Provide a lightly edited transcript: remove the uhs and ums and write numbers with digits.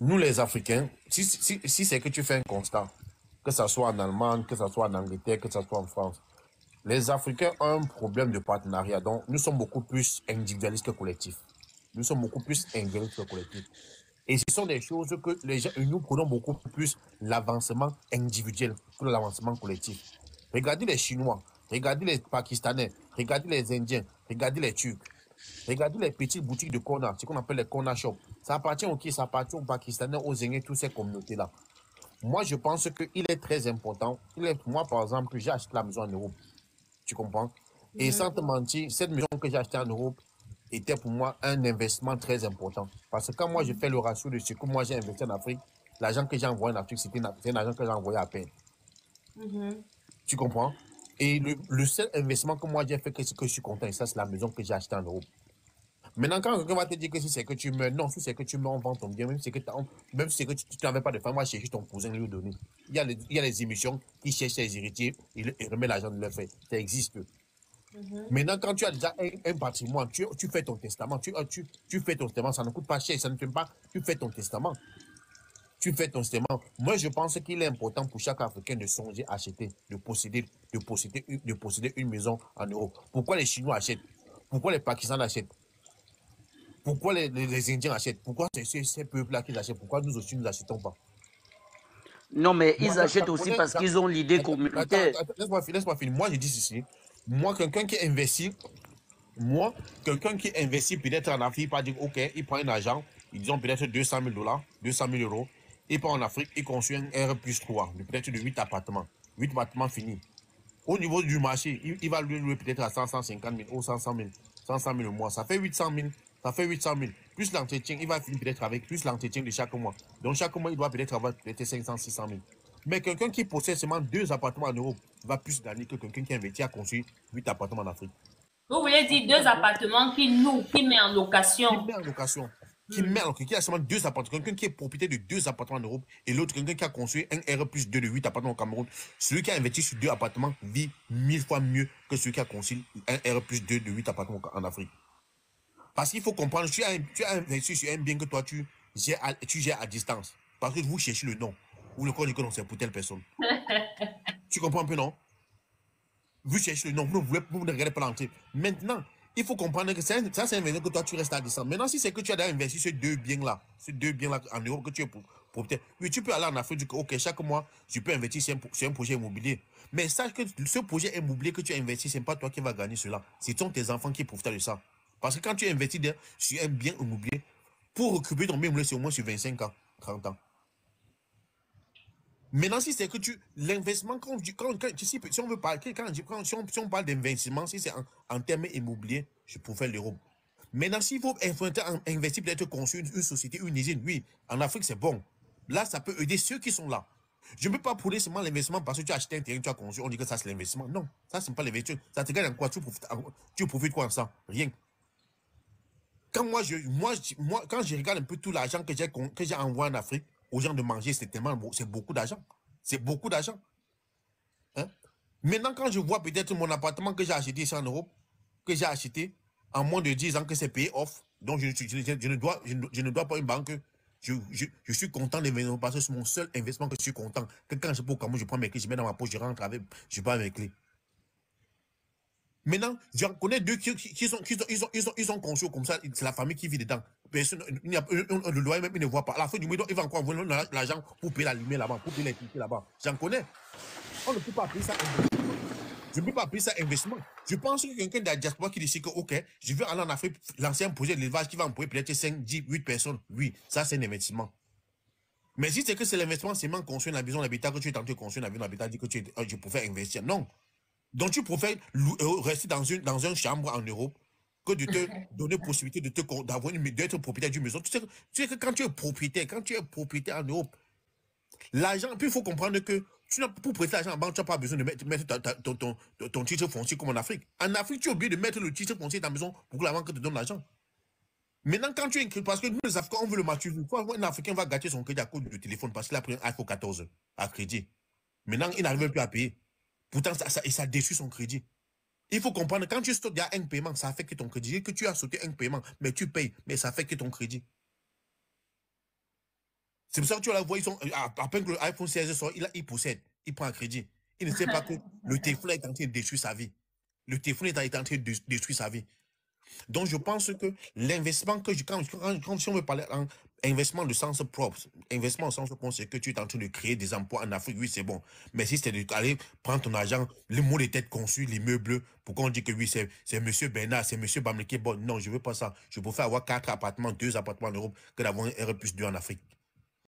nous les Africains, si c'est que tu fais un constat, que ce soit en Allemagne, que ce soit en Angleterre, que ce soit en France, les Africains ont un problème de partenariat. Donc, nous sommes beaucoup plus individualistes que collectifs. Nous sommes beaucoup plus individualistes que collectifs. Et ce sont des choses que les gens, nous prenons beaucoup plus l'avancement individuel que l'avancement collectif. Regardez les Chinois, regardez les Pakistanais, regardez les Indiens, regardez les Turcs. Regardez les petites boutiques de corner, ce qu'on appelle les corner shops. Ça appartient aux qui? Ça appartient aux Pakistanais, aux Indiens, toutes ces communautés-là. Moi, je pense qu'il est très important. Moi, par exemple, j'ai acheté la maison en Europe. Tu comprends? Et sans te mentir, cette maison que j'ai achetée en Europe était pour moi un investissement très important. Parce que quand moi, je fais le ratio de ce que moi j'ai investi en Afrique, l'argent que j'ai envoyé en Afrique, c'est un argent que j'ai envoyé à peine. Tu comprends? Et le seul investissement que moi j'ai fait, que je suis content, et ça, c'est la maison que j'ai achetée en Europe. Maintenant, quand quelqu'un va te dire que si c'est que tu meurs, non, si c'est que tu meurs, on vend ton bien, même si c'est que tu n'avais pas de femme, moi, chercher ton cousin lui donner. Il y a les émissions qui cherchent les héritiers, il remet l'argent de leur fait. Ça existe. Maintenant, quand tu as déjà un patrimoine, tu fais ton testament, tu fais ton testament, ça ne coûte pas cher, ça ne fait pas, tu fais ton testament. Tu fais ton testament. Moi, je pense qu'il est important pour chaque Africain de songer à acheter, de posséder une maison en Europe. Pourquoi les Chinois achètent? Pourquoi les Pakistanais achètent? Pourquoi les Indiens achètent? Pourquoi ces peuples-là qui achètent? Pourquoi nous aussi, nous n'achetons pas? Non, mais Moi, ils achètent aussi parce qu'ils ont l'idée communautaire. laisse-moi finir. Moi, je dis ceci. Moi, quelqu'un qui investit, peut-être en Afrique, il va dire, OK, il prend un argent, disons peut-être 200 000 $, 200 000 euros, il part en Afrique, il construit un R plus 3, peut-être de 8 appartements. 8 appartements finis. Au niveau du marché, il va louer peut-être à 100, 150 000 ou 100 000, 100 000 au mois. Ça fait 800 000. Ça fait 800 000. Plus l'entretien, il va finir peut-être avec plus l'entretien de chaque mois. Donc chaque mois, il doit peut-être avoir peut-être 500, 600 000. Mais quelqu'un qui possède seulement 2 appartements en Europe va plus gagner que quelqu'un qui investit à construire 8 appartements en Afrique. Vous voulez dire 2 appartements qui met en location. Qui met en location. Qui a seulement 2 appartements. Quelqu'un qui est propriétaire de 2 appartements en Europe et l'autre, quelqu'un qui a construit un R plus 2 de 8 appartements au Cameroun. Celui qui a investi sur 2 appartements vit 1000 fois mieux que celui qui a construit un R plus 2 de 8 appartements en Afrique. Parce qu'il faut comprendre, tu as investi sur un bien que toi, tu gères à distance. Parce que vous cherchez le nom. Ou le code que non, c'est pour telle personne. Tu comprends un peu, non? Vous cherchez le nom, vous ne regardez pas l'entrée. Maintenant, il faut comprendre que ça, c'est un investissement que toi, tu restes à distance. Maintenant, si c'est que tu as investi sur ces deux biens-là en Europe que tu es pour peut-être. Oui, tu peux aller en Afrique, dire OK, chaque mois, je peux investir sur un projet immobilier. Mais sache que ce projet immobilier que tu as investi, ce n'est pas toi qui vas gagner cela. Ce sont tes enfants qui profitent de ça. Parce que quand tu investis sur un bien immobilier, pour récupérer ton bien immobilier, c'est au moins sur 25 ans, 30 ans. Maintenant, si c'est que l'investissement, si on veut parler, si on parle d'investissement, si c'est en termes immobiliers, je préfère l'Europe. Maintenant, s'il faut investir, peut-être construire une société, une usine, oui, en Afrique, c'est bon. Là, ça peut aider ceux qui sont là. Je ne peux pas prôner seulement l'investissement parce que tu as acheté un terrain, tu as construit, on dit que ça, c'est l'investissement. Non, ça, ce n'est pas l'investissement. Ça te gagne en quoi? Tu profites quoi en ça? Rien. Quand quand je regarde un peu tout l'argent que j'ai envoyé en Afrique aux gens de manger, c'est beaucoup d'argent. C'est beaucoup d'argent. Hein? Maintenant, quand je vois peut-être mon appartement que j'ai acheté ici en Europe, que j'ai acheté en moins de 10 ans, que c'est payé off, donc je ne dois pas une banque. Je suis content d'investir parce que c'est mon seul investissement que je suis content. Que quand je peux au Cameroun, je prends mes clés, je mets dans ma poche, je rentre avec, je prends mes clés. Maintenant, j'en connais deux ils ont conçu comme ça, c'est la famille qui vit dedans. Personne, le loyer même, il ne voit pas. À la fin du mois, il va encore envoyer l'argent pour payer la lumière là-bas, pour payer l'électricité là-bas. J'en connais. On ne peut pas payer ça investissement. Je ne peux pas payer ça investissement. Je pense que quelqu'un de la diaspora qui dit que, OK, je vais aller en Afrique, lancer un projet d'élevage qui va employer peut-être 5, 10, 8 personnes. Oui, ça, c'est un investissement. Mais si c'est que c'est l'investissement, c'est même construire la maison d'habitat, que tu es tenté de construire la maison d'habitat, dit que je préfère investir. Non. Donc, tu préfères rester dans une chambre en Europe que de te donner possibilité d'être propriétaire d'une maison. Tu sais que quand tu es propriétaire en Europe, l'argent, puis il faut comprendre que pour prêter l'argent en banque, tu n'as pas besoin de mettre ton titre foncier comme en Afrique. En Afrique, tu es obligé de mettre le titre foncier de ta maison pour que la banque te donne l'argent. Maintenant, quand tu es parce que nous, les Africains, on veut le mature. Un Africain va gâter son crédit à cause du téléphone parce qu'il a pris un iPhone 14 à crédit. Maintenant, il n'arrive plus à payer. Pourtant, ça déçu son crédit. Il faut comprendre, quand tu sautes un paiement, ça affecte ton crédit. Que tu as sauté un paiement, mais tu payes, mais ça affecte ton crédit. C'est pour ça que tu la vois, ils sont, à peine que l'iPhone 16 sort, il possède, il prend un crédit. Il ne sait pas que le téléphone est en train de détruire sa vie. Le téléphone est en train de détruire sa vie. Donc, je pense que l'investissement que quand si on veut parler d'investissement de sens propre, investissement au sens propre, c'est que tu es en train de créer des emplois en Afrique, oui, c'est bon. Mais si c'est d'aller prendre ton argent, les mots de tête conçus, les meubles, pourquoi on dit que oui, c'est monsieur Bernard, c'est monsieur Bamleke, bon, non, je veux pas ça. Je préfère avoir 4 appartements, 2 appartements en Europe que d'avoir un R+2 en Afrique.